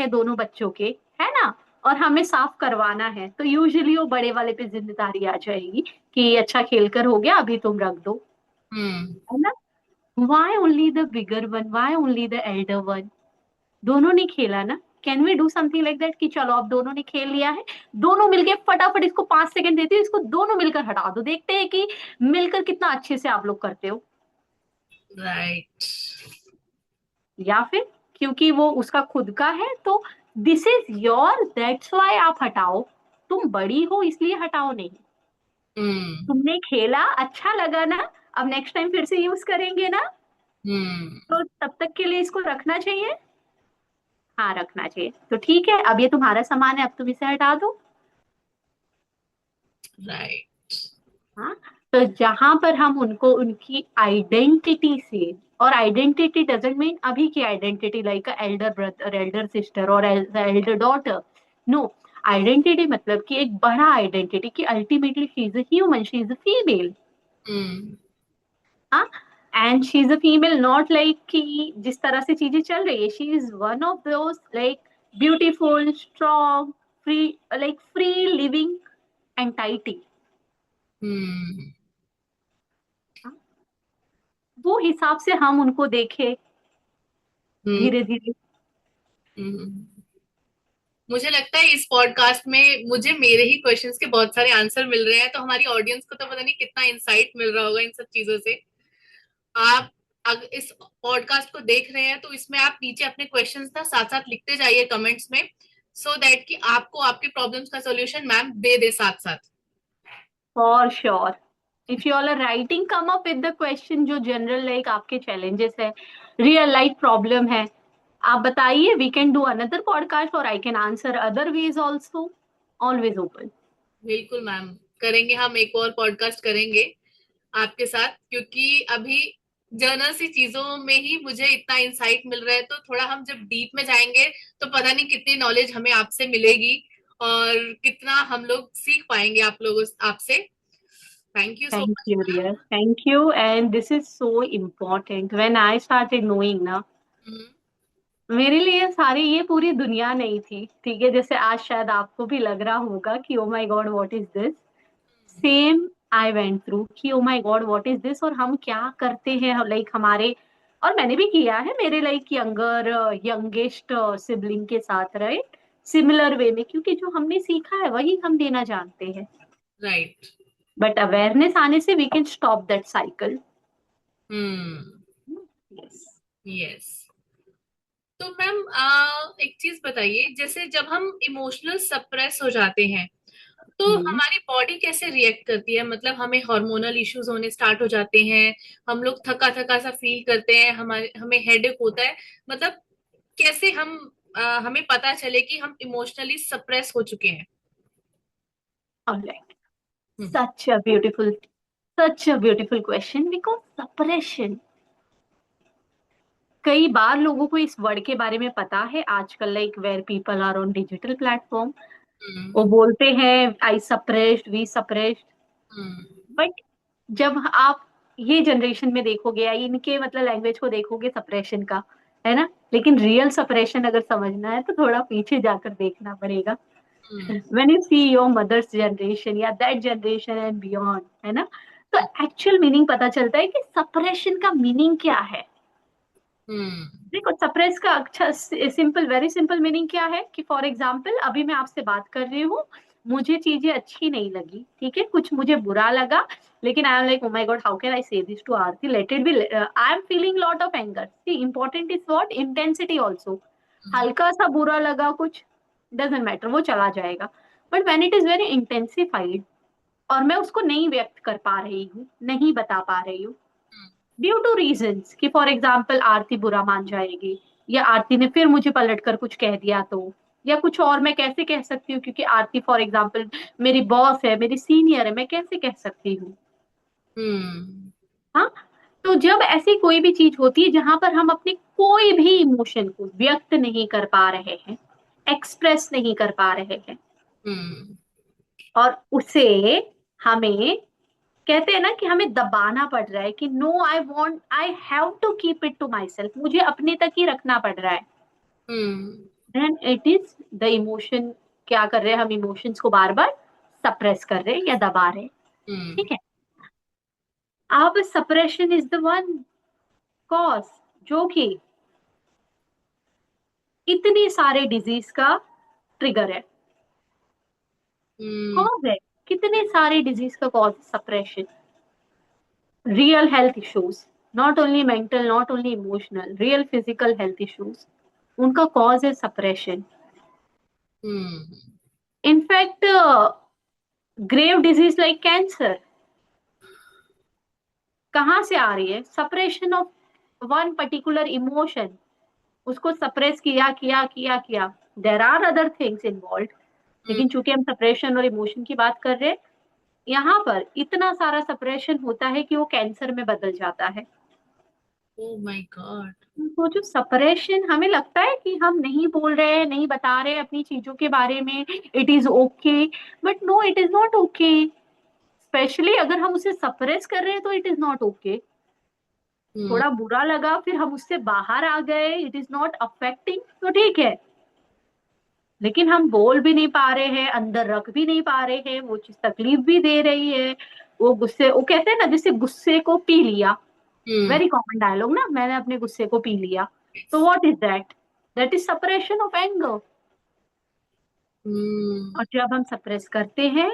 है दोनों बच्चों के, है ना, और हमें साफ करवाना है, तो यूजुअली वो बड़े वाले पे जिम्मेदारी आ जाएगी कि अच्छा खेल कर हो गया, अभी तुम रख दो, हम्म। है ना। Why only the bigger one, why only the elder one? दोनों ने खेला ना। Can we do something like that कि चलो अब दोनों ने खेल लिया है, दोनों मिलके फटाफट इसको 5 सेकंड देते हैं, इसको दोनों मिलकर हटा दो, देखते हैं कि मिलकर कितना अच्छे से आप लोग करते हो। राइट। या फिर क्योंकि वो उसका खुद का है तो this is your, that's why आप हटाओ, तुम बड़ी हो इसलिए हटाओ नहीं, हम्म। तुमने खेला अच्छा लगा ना, अब नेक्स्ट टाइम फिर से यूज करेंगे ना, हम्म। तो तब तक के लिए इसको रखना चाहिए। हाँ रखना चाहिए, तो ठीक है, अब ये तुम्हारा सामान है, अब तुम इसे हटा दो। राइट। हाँ, तो जहां पर हम उनको उनकी आइडेंटिटी से, और आइडेंटिटी डजेंट मीन अभी की identity like elder brother, elder sister और एल्डर डॉटर, नो। आइडेंटिटी मतलब कि एक बड़ा आइडेंटिटी कि ultimately she is a human, she is a female. Hmm. हाँ, and she is a female not like कि जिस तरह से चीजें चल रही है, she is one of those like beautiful strong free, like free living entity. Hmm. वो हिसाब से हम उनको देखें हम्म। धीरे धीरे। हम्म। मुझे लगता है इस पॉडकास्ट में मुझे मेरे ही क्वेश्चंस के बहुत सारे आंसर मिल रहे हैं, तो हमारी ऑडियंस को तो पता नहीं कितना इंसाइट मिल रहा होगा इन सब चीजों से। आप अगर इस पॉडकास्ट को देख रहे हैं तो इसमें आप नीचे अपने क्वेश्चंस ना साथ साथ लिखते जाइए कमेंट्स में, सो दैट कि आपको आपके प्रॉब्लम्स का सॉल्यूशन मैम दे दे साथ साथ। For sure, if you all are writing come up with the question जो जनरल लाइक आपके चैलेंजेस है, रियल लाइफ प्रॉब्लम है, आप बताइए, we can do another podcast और I can answer other ways also, always open. बिल्कुल ma'am, करेंगे, हम एक और पॉडकास्ट करेंगे आपके साथ, क्योंकि अभी जर्नल सी चीजों में ही मुझे इतना इंसाइट मिल रहा है, तो थोड़ा हम जब डीप में जाएंगे तो पता नहीं कितनी नॉलेज हमें आपसे मिलेगी और कितना हम लोग सीख पाएंगे आप लोगों आपसे। Thank you so Thank much you, ma'am. dear. Thank you. And this is so important. When I started knowing ना, मेरे लिए सारी ये पूरी दुनिया नहीं थी, ठीक है, जैसे आज शायद आपको भी लग रहा होगा कि oh my God what is this. Same I went through कि oh my God what is this, और हम क्या करते हैं लाइक हमारे, और मैंने भी किया है मेरे लाइक यंगर यंगेस्ट सिबलिंग के साथ, राइट, सिमिलर वे में, क्योंकि जो हमने सीखा है वही हम देना जानते हैं। राइट। बट अवेयरनेस आने से we can stop that cycle. Hmm. Yes. Yes. तो मैम एक चीज बताइए, जैसे जब हम इमोशनल सप्रेस हो जाते हैं तो हमारी बॉडी कैसे रिएक्ट करती है? मतलब हमें हार्मोनल इश्यूज होने स्टार्ट हो जाते हैं, हम लोग थका थका सा फील करते हैं, हमारे हमें हेडेक होता है, मतलब कैसे हम हमें पता चले कि हम इमोशनली सप्रेस हो चुके हैं? Alright, hmm. Such a beautiful, such a beautiful question, because suppression, कई बार लोगों को इस वर्ड के बारे में पता है आजकल, like where people are on digital platform, hmm. वो बोलते हैं I suppressed, we suppressed. Hmm. But जब आप ये जनरेशन में देखोगे या इनके मतलब लैंग्वेज को देखोगे सप्रेशन का, है ना, लेकिन रियल सप्रेशन अगर समझना है तो थोड़ा पीछे जाकर देखना पड़ेगा। हम्म। when you see your mother's generation या that generation and beyond, है ना, तो एक्चुअल मीनिंग पता चलता है कि सप्रेशन का मीनिंग क्या है। हम्म। देखो सप्रेस का अच्छा सिंपल, वेरी सिंपल मीनिंग क्या है कि फॉर एग्जाम्पल अभी मैं आपसे बात कर रही हूँ, मुझे चीजें अच्छी नहीं लगी, ठीक है, कुछ मुझे बुरा लगा, लेकिन I am like oh my God how can I say this to Aarti, let it be, I am feeling lot of anger, see important is what intensity also. हल्का सा बुरा लगा कुछ, डजेंट मैटर, वो चला जाएगा। But when it is very intensified और मैं उसको नहीं व्यक्त कर पा रही हूँ, नहीं बता पा रही हूँ, ड्यू टू रीजंस कि फॉर एग्जाम्पल आरती बुरा मान जाएगी, या आरती ने फिर मुझे पलट कर कुछ कह दिया तो, या कुछ और मैं कैसे कह सकती हूँ क्योंकि आरती फॉर एग्जाम्पल मेरी बॉस है, मेरी सीनियर है, मैं कैसे कह सकती हूँ। हम्म। हाँ, तो जब ऐसी कोई भी चीज होती है जहां पर हम अपने कोई भी इमोशन को व्यक्त नहीं कर पा रहे हैं, एक्सप्रेस नहीं कर पा रहे हैं, हम्म। और उसे हमें कहते हैं ना कि हमें दबाना पड़ रहा है कि no I want, I have to keep it to myself, मुझे अपने तक ही रखना पड़ रहा है, hmm. Then it is the emotion. क्या कर रहे हैं हम, इमोशंस को बार बार सप्रेस कर रहे हैं या दबा रहे हैं। हम्म। ठीक है। अब suppression is the one cause जो कि इतने सारे डिजीज का ट्रिगर है, हम्म। कॉज है। कितने सारे डिजीज का cause suppression, real health issues, not only mental, not only emotional, real physical health issues, उनका कॉज है suppression. Hmm. In fact grave disease like cancer कहाँ से आ रही है, suppression of one particular emotion. उसको सप्रेस किया किया किया किया। There are other things involve, hmm. लेकिन चूंकि हम सप्रेशन और इमोशन की बात कर रहे हैं, यहाँ पर इतना सारा सप्रेशन होता है कि वो कैंसर में बदल जाता है। ओ माय गॉड। तो जो सपरेशन, हमें लगता है कि हम नहीं बोल रहे हैं, नहीं बता रहे हैं अपनी चीजों के बारे में, it is okay, but no it is not okay. Specially अगर हम उसे सप्रेस कर रहे हैं तो it is not okay. Hmm. थोड़ा बुरा लगा फिर हम उससे बाहर आ गए, इट इज नॉट अफेक्टिंग तो ठीक है। लेकिन हम बोल भी नहीं पा रहे हैं, अंदर रख भी नहीं पा रहे हैं, वो चीज तकलीफ भी दे रही है। वो गुस्से, वो कहते हैं ना, जैसे गुस्से को पी लिया, हम्म। वेरी कॉमन डायलॉग ना, मैंने अपने गुस्से को पी लिया। तो what is that, that is suppression of anger. Hmm. और जब हम सप्रेस करते हैं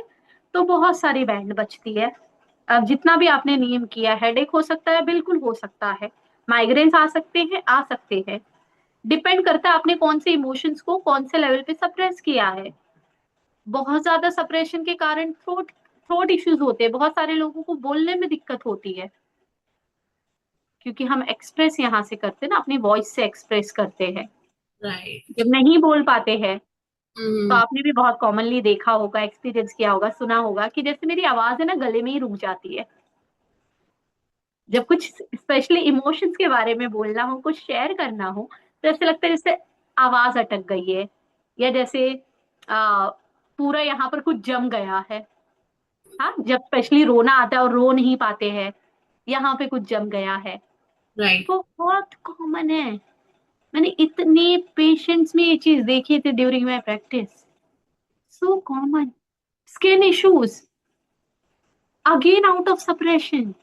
तो बहुत सारी बैंड बचती है। अब जितना भी आपने नियम किया, हेडेक हो सकता है, बिल्कुल हो सकता है, माइग्रेन्स आ सकते हैं, आ सकते हैं। डिपेंड करता है आपने कौन से इमोशंस को कौन से लेवल पे सप्रेस किया है। बहुत ज्यादा सप्रेशन के कारण थ्रोट थ्रोट इश्यूज होते हैं, बहुत सारे लोगों को बोलने में दिक्कत होती है, क्योंकि हम एक्सप्रेस यहाँ से करते हैं ना, अपनी वॉइस से एक्सप्रेस करते हैं। राइट। जब नहीं बोल पाते हैं तो हम्म। आपने भी बहुत कॉमनली देखा होगा, एक्सपीरियंस किया होगा, सुना होगा कि जैसे मेरी आवाज है ना, गले में ही रुक जाती है। जब कुछ स्पेशली इमोशंस के बारे में बोलना हो, कुछ शेयर करना हो, तो ऐसे लगता है जैसे आवाज अटक गई है, या जैसे आ, पूरा यहाँ पर कुछ जम गया है। हाँ, जब स्पेशली रोना आता है और रो नहीं पाते हैं, यहाँ पे कुछ जम गया है। राइट। तो बहुत कॉमन है। मैंने इतने पेशेंट्स में ये चीज देखी थी during my practice. So common. Skin issues, again out of suppression.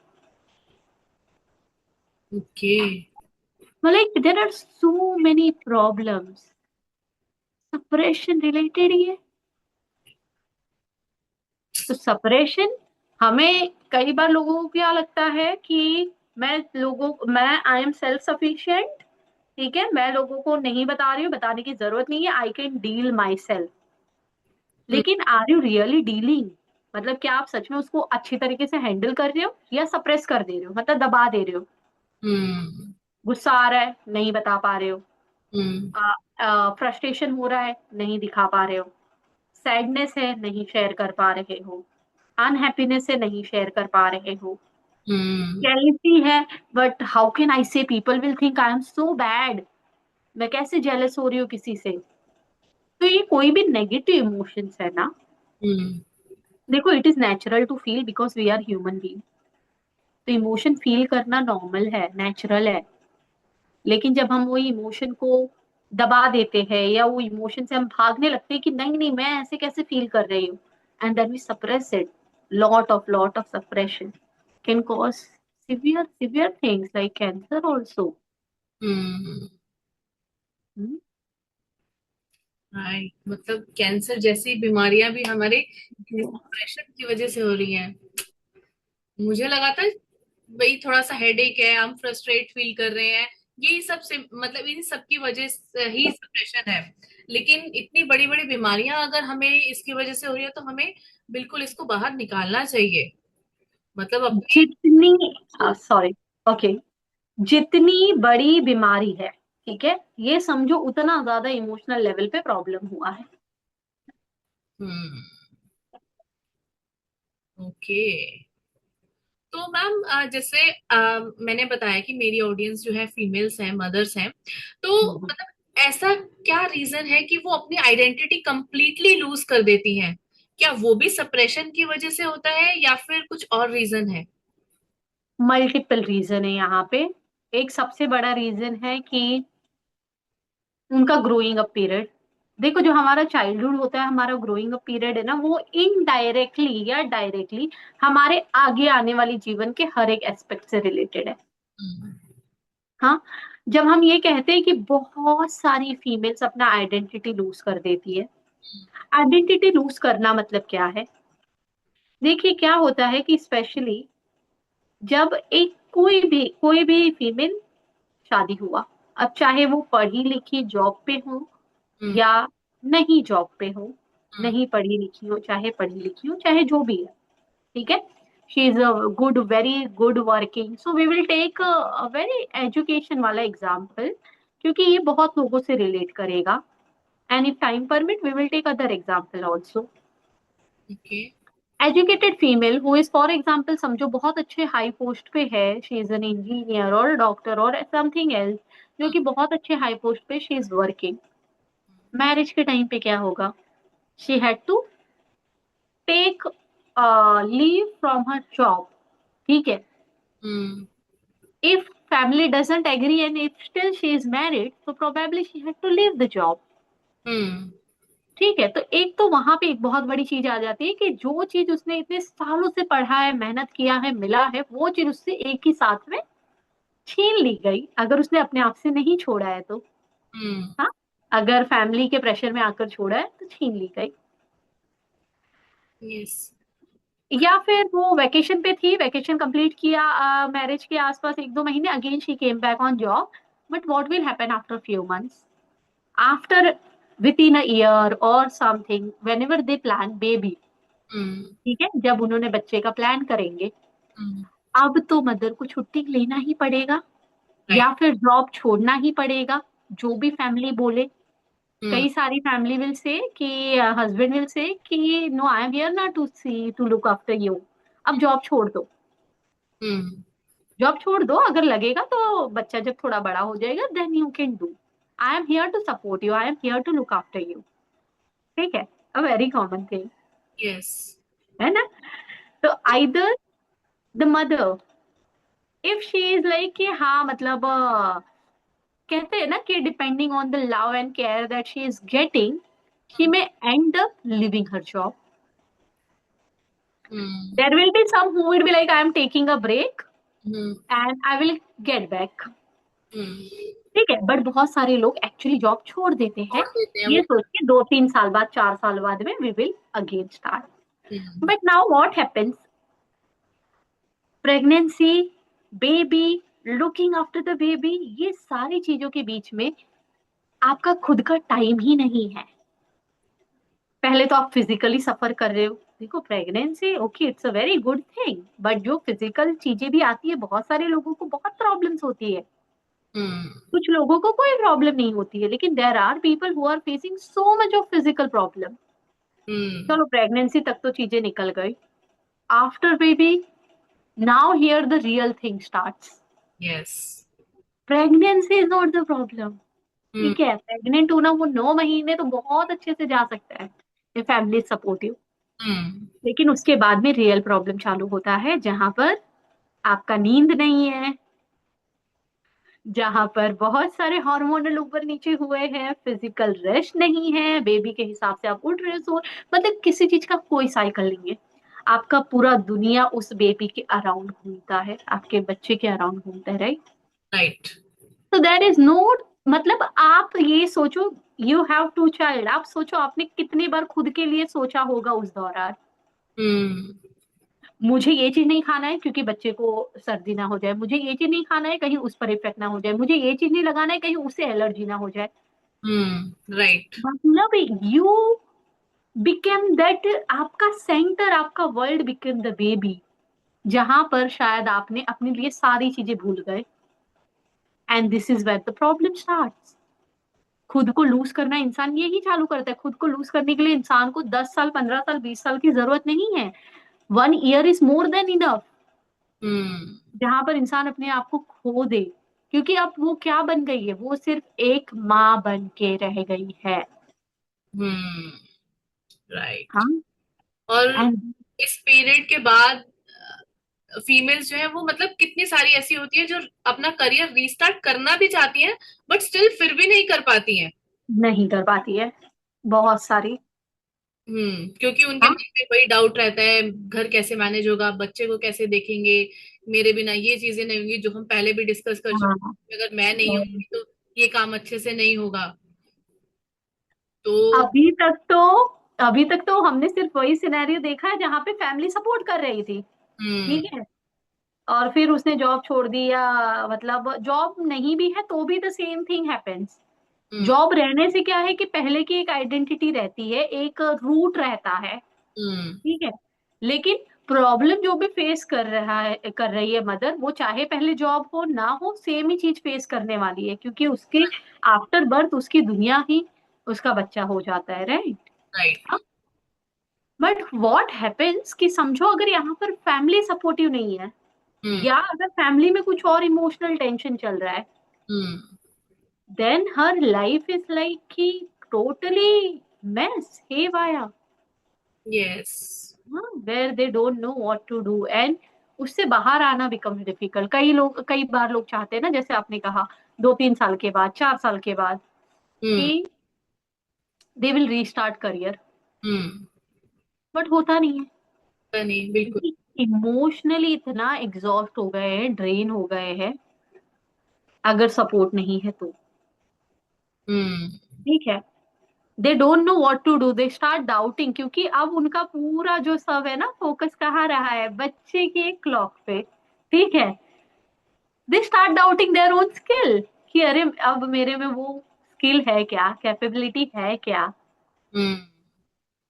Okay. मतलब there are so many problems suppression related ही है। तो सप्रेशन, हमें कई बार लोगों को क्या लगता है कि मैं आई एम सेल्फ सफिशिएंट, ठीक है, मैं लोगों को नहीं बता रही हूँ, बताने की जरूरत नहीं है, I can deal my self. लेकिन आर यू रियली डीलिंग, मतलब क्या आप सच में उसको अच्छी तरीके से हैंडल कर रहे हो या सप्रेस कर दे रहे हो, मतलब दबा दे रहे हो। हम्म। गुस्सा आ रहा है, नहीं बता पा रहे हो। हम्म। फ्रस्ट्रेशन हो रहा है, नहीं दिखा पा रहे हो। सैडनेस है, नहीं शेयर कर पा रहे हो। अनहैप्पीनेस है, नहीं शेयर कर पा रहे हो। हम्म। जेलसी है, बट हाउ कैन आई से, people will think I am so bad, मैं कैसे जेलस हो रही हूँ किसी से। तो ये कोई भी नेगेटिव इमोशंस है ना, हम्म। देखो it is natural to feel because we are human being. तो इमोशन फील करना नॉर्मल है, नेचुरल है। लेकिन जब हम वो इमोशन को दबा देते हैं या वो इमोशन से हम भागने लगते हैं कि नहीं नहीं मैं ऐसे कैसे फील कर रही हूँ, and then we suppress it, lot of suppression can cause severe things like cancer also. Hmm. Right, मतलब कैंसर जैसी बीमारियां भी हमारे डिप्रेशन की वजह से हो रही हैं। मुझे लगा था वही थोड़ा सा हेडेक है, हम फ्रस्ट्रेट फील कर रहे हैं, यही सब से मतलब इन सब की वजह से ही डिप्रेशन है। लेकिन इतनी बड़ी बड़ी बीमारियां अगर हमें इसकी वजह से हो रही है तो हमें बिल्कुल इसको बाहर निकालना चाहिए, मतलब अपने। जितनी, सॉरी, ओके, जितनी बड़ी बीमारी है, ठीक है, ये समझो उतना ज्यादा इमोशनल लेवल पे प्रॉब्लम हुआ है। हम्म। ओके। तो मैम जैसे मैंने बताया कि मेरी ऑडियंस जो है फीमेल्स हैं, मदर्स हैं, तो हम्म। मतलब ऐसा क्या रीजन है कि वो अपनी आइडेंटिटी कंप्लीटली लूज कर देती हैं? क्या वो भी सप्रेशन की वजह से होता है या फिर कुछ और रीजन है? मल्टीपल रीजन है यहाँ पे। एक सबसे बड़ा रीजन है कि उनका ग्रोइंग अप पीरियड। देखो जो हमारा चाइल्डहुड होता है, हमारा ग्रोइंग अप पीरियड है ना, वो इनडायरेक्टली या डायरेक्टली हमारे आगे आने वाली जीवन के हर एक एस्पेक्ट से रिलेटेड है। हम्म। हाँ, जब हम ये कहते हैं कि बहुत सारी फीमेल्स अपना आइडेंटिटी लूज कर देती है, आइडेंटिटी लूज करना मतलब क्या है? देखिए क्या होता है कि स्पेशली जब एक कोई भी फीमेल शादी हुआ, अब चाहे वो पढ़ी लिखी जॉब पे हो हम्म। या नहीं जॉब पे हो, हम्म। नहीं पढ़ी लिखी हो चाहे पढ़ी लिखी हो, चाहे जो भी है, ठीक है, she is a good, very good working, so we will take a very education वाला एग्जाम्पल, क्योंकि ये बहुत लोगों से रिलेट करेगा। And if time permit we will take other example also. Okay. Educated female who is for example, समझो बहुत अच्छे हाई पोस्ट पे है, शी इज एन इंजीनियर और डॉक्टर और समथिंग एल्स, जो कि बहुत अच्छे हाई पोस्ट पे शी इज वर्किंग। मैरिज के टाइम पे क्या होगा? She had to take leave from her job, ठीक है। हम्म। If family doesn't agree and if still she is married, so probably she had to leave the job, हम्म। ठीक है। तो एक तो वहां पे एक बहुत बड़ी चीज आ जाती है कि जो चीज उसने इतने सालों से पढ़ा है, मेहनत किया है, मिला है, वो चीज उससे एक ही साथ में छीन ली गई, अगर उसने अपने आप से नहीं छोड़ा है तो। हम्म। हाँ, अगर फैमिली के प्रेशर में आकर छोड़ा है तो छीन ली गई। यस। या फिर वो वेकेशन पे थी, वेकेशन कंप्लीट किया मैरिज के आसपास एक दो महीने, again she came back on job, but what will happen after few months, after, within a year or something, whenever they plan baby, हम्म। ठीक है, जब उन्होंने बच्चे का प्लान करेंगे, हम्म। अब तो मदर को छुट्टी लेना ही पड़ेगा राइट। या फिर जॉब छोड़ना ही पड़ेगा, जो भी फैमिली बोले। हम्म। कई सारी फैमिली विल से कि हस्बैंड विल से कि नो आई एम हियर ना to see to look after you, अब जॉब छोड़ दो, हम्म। जॉब छोड़ दो, अगर लगेगा तो बच्चा जब थोड़ा बड़ा हो जाएगा then you can do, I am here to support you, I am here to look after you, ठीक है। A very common thing yes. है ना। तो either the mother, if she is like कि हाँ मतलब कहते हैं ना कि depending on the love and care that she is getting, she may end up living her job. Hmm. There will be some who will be like I am taking a break hmm. And I will get back, hmm. ठीक है। But बहुत सारे लोग actually job छोड़ देते हैं, छोड़ देते हैं ये वो। सोच के 2-3 साल बाद, 4 साल बाद में we will again start. Hmm. But now what happens, pregnancy, baby, looking after the baby, ये सारी चीजों के बीच में आपका खुद का टाइम ही नहीं है। पहले तो आप फिजिकली सफर कर रहे हो, देखो pregnancy okay it's a very good thing, but जो फिजिकल चीजें भी आती है, बहुत सारे लोगों को बहुत प्रॉब्लम्स होती है, हम्म। कुछ लोगों को कोई प्रॉब्लम नहीं होती है, लेकिन there are people who are facing so much of physical problem. Hmm. चलो प्रेगनेंसी तक तो चीजें निकल गई, after baby, now here the real thing starts. Yes. Pregnancy is not the problem, hmm. ठीक है, प्रेग्नेंट होना वो 9 महीने तो बहुत अच्छे से जा सकता है, फैमिली सपोर्टिव, हम्म। लेकिन उसके बाद में रियल प्रॉब्लम चालू होता है, जहां पर आपका नींद नहीं है, जहां पर बहुत सारे हार्मोनल ऊपर नीचे हुए हैं, फिजिकल रेस्ट नहीं है, बेबी के हिसाब से आप उठ रहे हो, सो मतलब किसी चीज का कोई साइकिल नहीं है, आपका पूरा दुनिया उस बेबी के अराउंड घूमता है, आपके बच्चे के अराउंड घूमता है, राइट। राइट। तो देर इज नो, मतलब आप ये सोचो, यू हैव टू चाइल्ड, आप सोचो आपने कितनी बार खुद के लिए सोचा होगा उस दौरान, हम्म। मुझे ये चीज नहीं खाना है क्योंकि बच्चे को सर्दी ना हो जाए, मुझे ये चीज नहीं खाना है कहीं उस पर इफेक्ट ना हो जाए, मुझे ये चीज नहीं लगाना है कहीं उससे एलर्जी ना हो जाए, हम्म। राइट। मतलब यू बिकेम दैट, आपका सेंटर, आपका वर्ल्ड बिकेम द बेबी, जहां पर शायद आपने अपने लिए सारी चीजें भूल गए, and this is where the problem start. खुद को लूज करना इंसान यही चालू करता है, खुद को लूज करने के लिए इंसान को 10 साल, 15 साल, 20 साल की जरूरत नहीं है, 1 year is more than enough, hmm. जहां पर इंसान अपने आप को खो दे, क्योंकि अब वो क्या बन गई है, वो सिर्फ एक माँ बन के रह गई है। हम्म। राइट। हाँ, और एंड इस पीरियड के बाद फीमेल्स जो है वो मतलब कितनी सारी ऐसी होती है जो अपना करियर रीस्टार्ट करना भी चाहती हैं बट स्टिल फिर भी नहीं कर पाती हैं। नहीं कर पाती है, बहुत सारी। क्योंकि उनके हाँ मन में वही डाउट रहता है, घर कैसे मैनेज होगा, बच्चे को कैसे देखेंगे, मेरे बिना ये चीजें नहीं होंगी, जो हम पहले भी डिस्कस कर हाँ। चुके हैं, अगर मैं नहीं और होंगी तो ये काम अच्छे से नहीं होगा। तो अभी तक तो अभी तक तो हमने सिर्फ वही सिनेरियो देखा है जहाँ पे फैमिली सपोर्ट कर रही थी, हम्म ठीक है, और फिर उसने जॉब छोड़ दिया, मतलब जॉब नहीं भी है तो भी the same thing happens. Hmm job रहने से क्या है कि पहले की एक आइडेंटिटी रहती है, एक रूट रहता है, हम्म ठीक है। लेकिन प्रॉब्लम जो भी फेस कर रही है मदर, वो चाहे पहले जॉब हो ना हो, सेम ही चीज फेस करने वाली है, क्योंकि उसके आफ्टर बर्थ उसकी दुनिया ही उसका बच्चा हो जाता है, right. Right. But what happens कि समझो अगर यहाँ पर फैमिली सपोर्टिव नहीं है, हम्म या अगर फैमिली में कुछ और इमोशनल टेंशन चल रहा है, hmm then her life is like कि टोटली मेस हेवाया, yes. Where they don't know what to do, and उससे बाहर आना बिकम्स डिफिकल्ट। कई बार लोग चाहते हैं ना, जैसे आपने कहा, 2-3 साल के बाद, 4 साल के बाद, हम्म कि they will restart career, hmm but होता नहीं है, नहीं, बिल्कुल। क्योंकि इमोशनली इतना एग्जॉस्ट हो गए हैं, ड्रेन हो गए हैं, अगर सपोर्ट नहीं है तो, हम्म ठीक है। They don't know what to do, they start doubting, क्योंकि अब उनका पूरा जो सब है ना, फोकस कहाँ रहा है, बच्चे की एक क्लॉक पे, ठीक है। दे start doubting their own skill, कि अरे अब मेरे में वो स्किल है क्या, कैपेबिलिटी है क्या। हम्म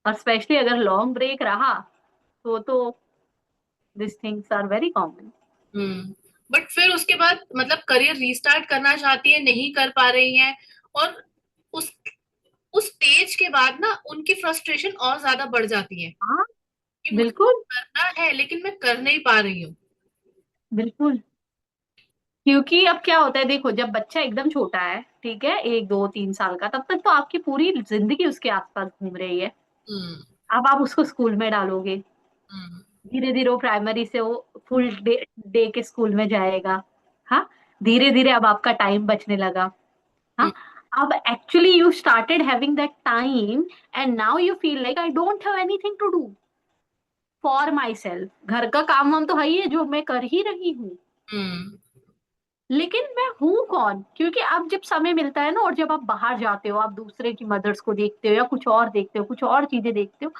और स्पेशली अगर लॉन्ग ब्रेक रहा तो this things are very common. Hmm but फिर उसके बाद मतलब करियर रीस्टार्ट करना चाहती है, नहीं कर पा रही हैं, और उस उस स्टेज के बाद ना उनकी फ्रस्ट्रेशन और ज्यादा बढ़ जाती है हाँ, कि मुझे बिल्कुल करना है लेकिन मैं कर नहीं पा रही हूँ। बिल्कुल। क्योंकि अब क्या होता है, देखो जब बच्चा एकदम छोटा है, ठीक है, 1-2-3 साल का, तब तक तो आपकी पूरी जिंदगी उसके आसपास घूम रही है। हम्म अब आप उसको स्कूल में डालोगे, हम्म धीरे धीरे वो प्राइमरी से वो फुल डे के स्कूल में जाएगा। हाँ, धीरे धीरे अब आपका टाइम बचने लगा। हम्म हाँ, अब actually you started having that time, and now you feel like I don't have anything to do for my self. घर का काम वाम तो है ही है जो मैं कर ही रही हूँ, हम्म लेकिन मैं हूँ कौन, क्योंकि अब जब समय मिलता है ना, और जब आप बाहर जाते हो, आप दूसरे की मदर्स को देखते हो, या कुछ और देखते हो, कुछ और चीजें देखते हो,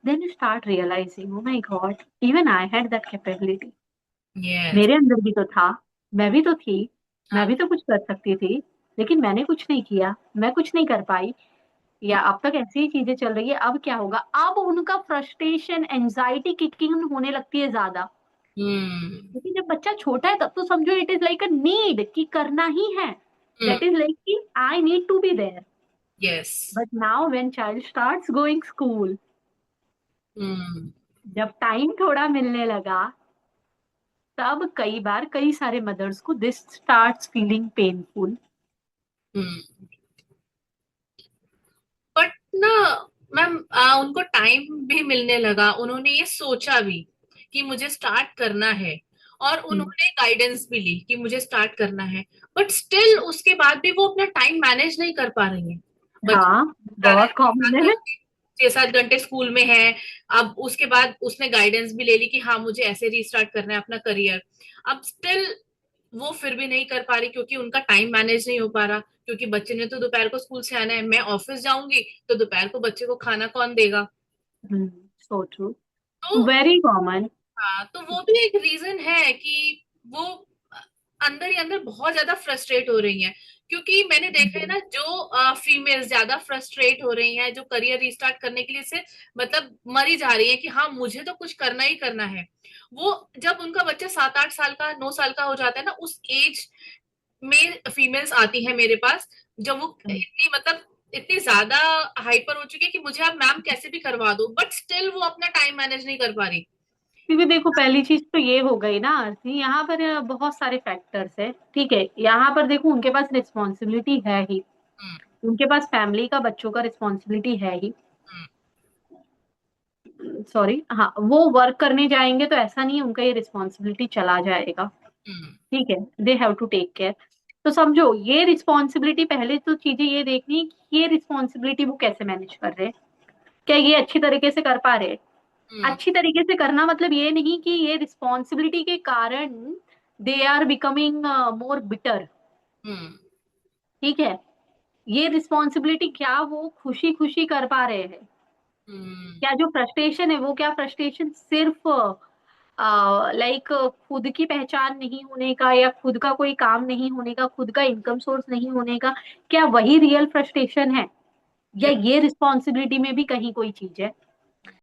then you start realising, oh my God, even I had that capability, yes. मेरे अंदर भी तो था, मैं भी तो थी, मैं हाँ। भी तो कुछ कर सकती थी, लेकिन मैंने कुछ नहीं किया, मैं कुछ नहीं कर पाई, या अब तक ऐसी ही चीजें चल रही है। अब क्या होगा, अब उनका फ्रस्ट्रेशन, एंजाइटी किकिंग होने लगती है ज्यादा, हम्म क्योंकि जब बच्चा छोटा है तब तो समझो it is like a need कि करना ही है, हम्म दैट इज लाइक कि I need to be there. Yes. But now when child starts going school, hmm जब टाइम थोड़ा मिलने लगा, तब कई बार कई सारे मदर्स को this starts feeling painful. Hmm but ना मैम, उनको टाइम भी मिलने लगा, उन्होंने ये सोचा भी कि मुझे स्टार्ट करना है, और उन्होंने गाइडेंस भी ली कि मुझे स्टार्ट करना है, बट स्टिल उसके बाद भी वो अपना टाइम मैनेज नहीं कर पा रही है। बच्चे हाँ, जा रहे बहुत कॉमन हैं, है। 6-7 घंटे स्कूल में है। अब उसके बाद उसने गाइडेंस भी ले ली कि हाँ मुझे ऐसे रीस्टार्ट करना है अपना करियर, अब स्टिल वो फिर भी नहीं कर पा रही क्योंकि उनका टाइम मैनेज नहीं हो पा रहा, क्योंकि बच्चे ने तो दोपहर को स्कूल से आना है, मैं ऑफिस जाऊंगी तो दोपहर को बच्चे को खाना कौन देगा। सो ट्रू, तो वेरी कॉमन। हाँ, तो वो भी एक रीजन है कि वो अंदर ही अंदर बहुत ज्यादा फ्रस्ट्रेट हो रही हैं, क्योंकि मैंने देखा है ना, जो फीमेल्स ज्यादा फ्रस्ट्रेट हो रही हैं, जो करियर रिस्टार्ट करने के लिए से मतलब मरी जा रही है कि हाँ मुझे तो कुछ करना ही करना है, वो जब उनका बच्चा 7-8 साल का, 9 साल का हो जाता है ना, उस एज में फीमेल्स आती हैं मेरे पास, जब वो इतनी मतलब इतनी ज्यादा हाइपर हो चुकी है कि मुझे अब मैम कैसे भी करवा दो, बट स्टिल वो अपना टाइम मैनेज नहीं कर पा रही। क्योंकि देखो पहली चीज तो ये हो गई ना आरती, यहाँ पर बहुत सारे फैक्टर्स है, ठीक है। यहाँ पर देखो उनके पास रिस्पॉन्सिबिलिटी है ही, हम्म उनके पास फैमिली का, बच्चों का रिस्पॉन्सिबिलिटी है ही। हम्म सॉरी, हाँ, वो वर्क करने जाएंगे तो ऐसा नहीं है उनका ये रिस्पॉन्सिबिलिटी चला जाएगा, हम्म ठीक है, they have to take care. तो समझो ये रिस्पॉन्सिबिलिटी, पहले तो चीजें ये देखनी कि ये रिस्पॉन्सिबिलिटी वो कैसे मैनेज कर रहे हैं, क्या ये अच्छी तरीके से कर पा रहे हैं। हम्म। अच्छी तरीके से करना मतलब ये नहीं कि ये रिस्पॉन्सिबिलिटी के कारण they are becoming more bitter. Hmm. ठीक है, ये रिस्पॉन्सिबिलिटी क्या वो खुशी खुशी कर पा रहे हैं, हम्म। क्या जो फ्रस्ट्रेशन है वो क्या फ्रस्ट्रेशन सिर्फ लाइक खुद की पहचान नहीं होने का, या खुद का कोई काम नहीं होने का, खुद का इनकम सोर्स नहीं होने का, क्या वही रियल फ्रस्ट्रेशन है, या Yep. ये रिस्पॉन्सिबिलिटी में भी कहीं कोई चीज है।